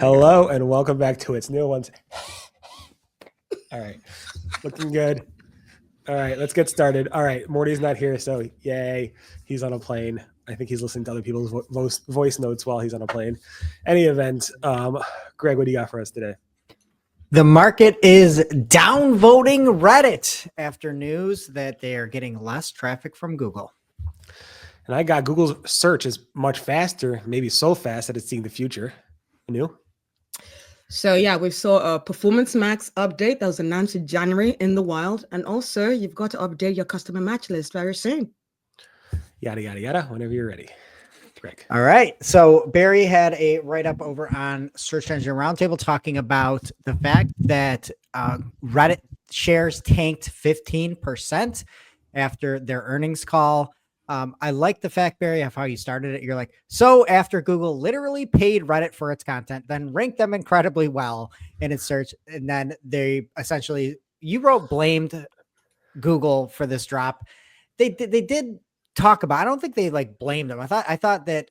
Hello and welcome back to It's New Ones. All right, looking good. All right, let's get started. All right, Mordy's not here, so yay, he's on a plane. I think he's listening to other people's voice notes while he's on a plane. Any event, Greg, what do you got for us today? The market is downvoting Reddit after news that they are getting less traffic from Google. And I got Google's search is much faster, maybe so fast that it's seeing the future. New? So yeah, we saw a Performance Max update that was announced in January in the wild. And also you've got to update your customer match list very soon. Yada, yada, yada, whenever you're ready. Greg. All right. So Barry had a write-up over on Search Engine Roundtable talking about the fact that Reddit shares tanked 15% after their earnings call. I like the fact, Barry, of how you started it. You're like, so after Google literally paid Reddit for its content, then ranked them incredibly well in its search, and then they essentially, you wrote blamed Google for this drop. They did talk about, I don't think they like blamed them. I thought that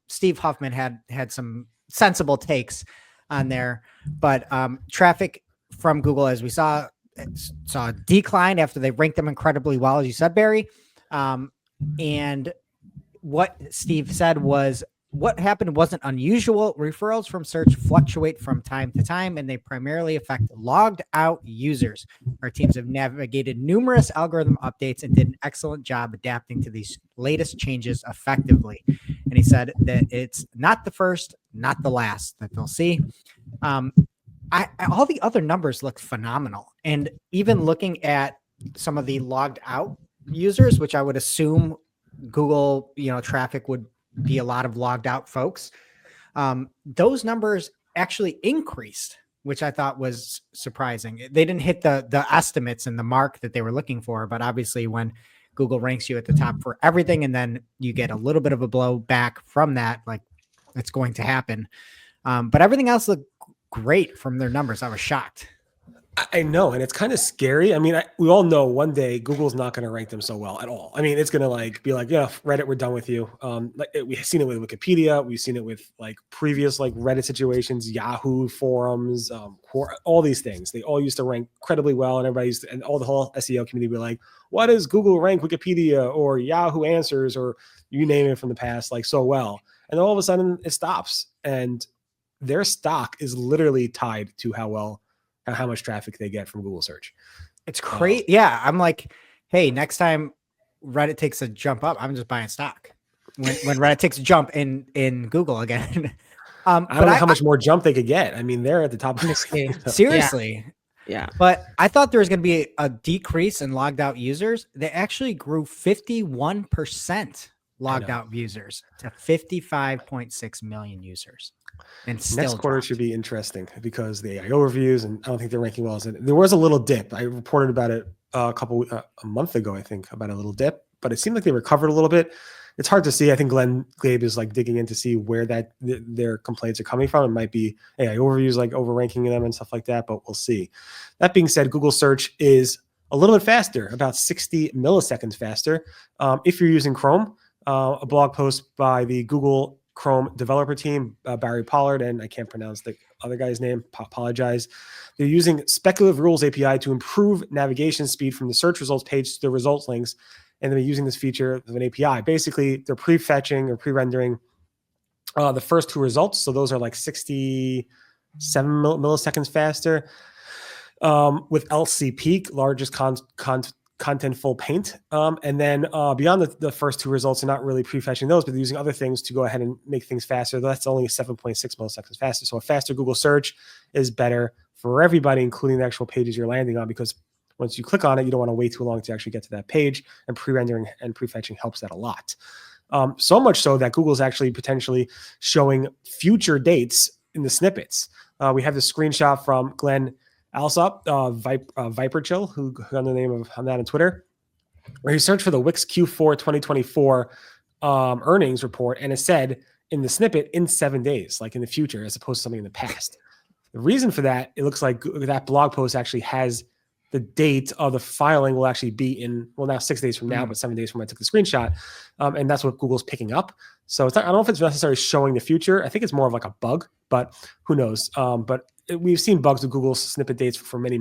Steve Huffman had some sensible takes on there, but traffic from Google, as we saw a decline after they ranked them incredibly well, as you said, Barry. And what Steve said was what happened wasn't unusual. Referrals from search fluctuate from time to time, and they primarily affect logged out users. Our teams have navigated numerous algorithm updates and did an excellent job adapting to these latest changes effectively. And he said that it's not the first, not the last that they'll see. All the other numbers look phenomenal. And even looking at some of the logged out users, which I would assume Google, traffic would be a lot of logged out folks. Those numbers actually increased, which I thought was surprising. They didn't hit the estimates and the mark that they were looking for, but obviously when Google ranks you at the top for everything, and then you get a little bit of a blow back from that, like it's going to happen. But everything else looked great from their numbers. I was shocked. I know, and it's kind of scary. I mean, we all know one day Google's not going to rank them so well at all. I mean, it's going to be like, yeah, Reddit, we're done with you. We've seen it with Wikipedia. We've seen it with previous Reddit situations, Yahoo forums, all these things. They all used to rank incredibly well, and and all the whole SEO community be like, why does Google rank Wikipedia or Yahoo Answers or you name it from the past so well? And then all of a sudden it stops, and their stock is literally tied to how much traffic they get from Google search. It's crazy. Yeah. I'm like, hey, next time Reddit takes a jump up, I'm just buying stock when Reddit takes a jump in Google again. I don't know how much more jump they could get. I mean, they're at the top of this game. Seriously. Yeah. But I thought there was going to be a decrease in logged out users. They actually grew 51% logged out users to 55.6 million users. And next quarter should be interesting because the AI overviews, and I don't think they're ranking well. There was a little dip. I reported about it a month ago, I think, about a little dip, but it seemed like they recovered a little bit. It's hard to see. I think Glenn Gabe is digging in to see where their complaints are coming from. It might be AI overviews overranking them and stuff like that, but we'll see. That being said, Google search is a little bit faster, about 60 milliseconds faster. If you're using Chrome, a blog post by the Google Chrome developer team, Barry Pollard, and I can't pronounce the other guy's name, apologize. They're using speculative rules API to improve navigation speed from the search results page to the results links, and they're using this feature of an API. Basically, they're prefetching or pre-rendering the first two results, so those are 67 milliseconds faster with LC peak, largest contentful paint. And then beyond the first two results, they're not really prefetching those, but they're using other things to go ahead and make things faster. That's only 7.6 milliseconds faster. So a faster Google search is better for everybody, including the actual pages you're landing on, because once you click on it, you don't want to wait too long to actually get to that page, and pre-rendering and prefetching helps that a lot. So much so that Google's actually potentially showing future dates in the snippets. We have the screenshot from Glenn Alsop, Viper Chill, who got the name on that on Twitter, where he searched for the Wix Q4 2024 earnings report, and it said in the snippet in 7 days, in the future, as opposed to something in the past. The reason for that, it looks like that blog post actually has the date of the filing will actually be in, well, now 6 days from now, but 7 days from when I took the screenshot. And that's what Google's picking up. So it's not, I don't know if it's necessarily showing the future. I think it's more of like a bug, but who knows? We've seen bugs with Google's snippet dates for many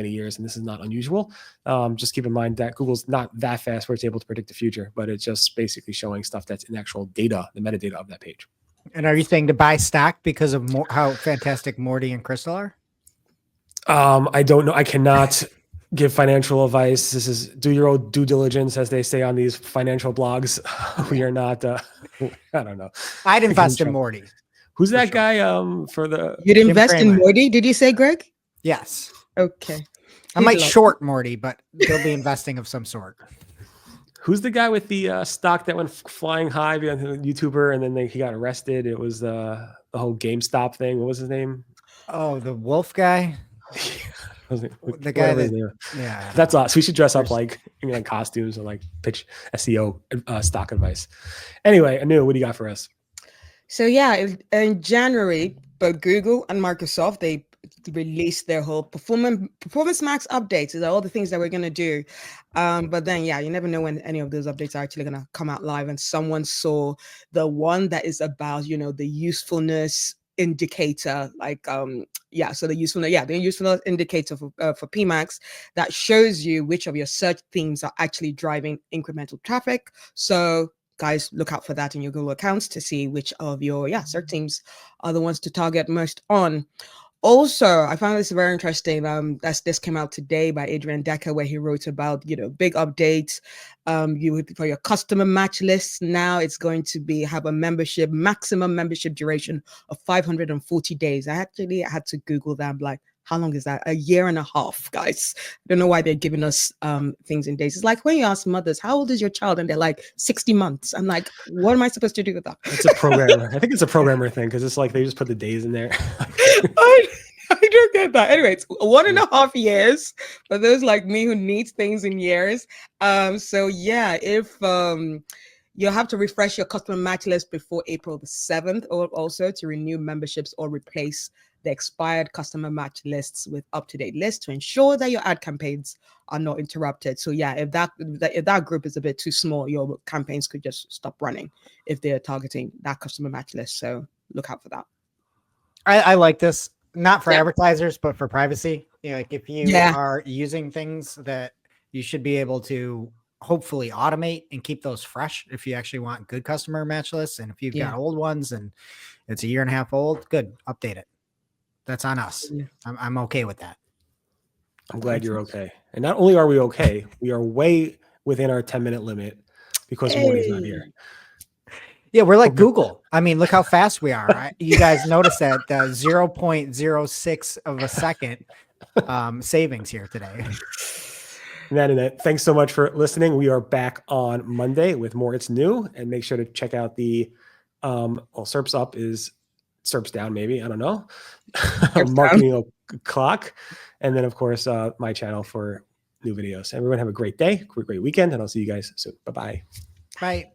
years, and this is not unusual. Just keep in mind that Google's not that fast where it's able to predict the future, but it's just basically showing stuff that's in actual data, the metadata of that page. And are you saying to buy stock because of how fantastic Mordy and Crystal are? I don't know. I cannot give financial advice. This is do your own due diligence, as they say on these financial blogs. We are not. I don't know. I'd invest in Mordy. Who's that guy? For the you'd invest in Mordy? Did you say, Greg? Yes. Okay. I might short Mordy, but they'll be investing of some sort. Who's the guy with the stock that went flying high behind the YouTuber, and then he got arrested? It was the whole GameStop thing. What was his name? Oh, the wolf guy. The guy that, yeah, that's us. We should dress up like costumes and like pitch SEO stock advice. Anyway, Anu, what do you got for us? So yeah, in January, both Google and Microsoft, they released their whole performance max updates. These are all the things that we're going to do. But then, yeah, you never know when any of those updates are actually going to come out live. And someone saw the one that is about, the usefulness indicator, so the usefulness indicator for PMax that shows you which of your search themes are actually driving incremental traffic. So guys, look out for that in your Google accounts to see which of your search themes are the ones to target most on. Also, I found this very interesting. This came out today by Adrian Decker, where he wrote about, big updates. For your customer match lists, now it's going to have a maximum membership duration of 540 days. I actually had to Google that. I'm like, how long is that? A year and a half, guys. I don't know why they're giving us things in days. It's like when you ask mothers, how old is your child? And they're like 60 months. I'm like, what am I supposed to do with that? It's a programmer. I think it's a programmer thing because it's like they just put the days in there. I don't get that. Anyway, it's 1.5 years for those like me who needs things in years. If you'll have to refresh your customer match list before April the 7th, or also to renew memberships or replace the expired customer match lists with up-to-date lists to ensure that your ad campaigns are not interrupted. So yeah, if that group is a bit too small, your campaigns could just stop running if they're targeting that customer match list. So look out for that. I like this, not for advertisers, but for privacy. Like if you are using things that you should be able to hopefully automate and keep those fresh if you actually want good customer match lists. And if you've got old ones and it's a year and a half old, good, update it. That's on us. I'm okay with that. I'm glad you're okay. And not only are we okay, we are way within our 10-minute limit because Mordy's not here. Yeah, we're like Google. I mean, look how fast we are. You guys notice that 0.06 of a second savings here today. And thanks so much for listening. We are back on Monday with more It's New, and make sure to check out the SERP's up is SERP's down, maybe, I don't know. Marketing O'Clock, and then of course my channel for new videos. Everyone have a great day, great weekend, and I'll see you guys soon. Bye-bye. Bye.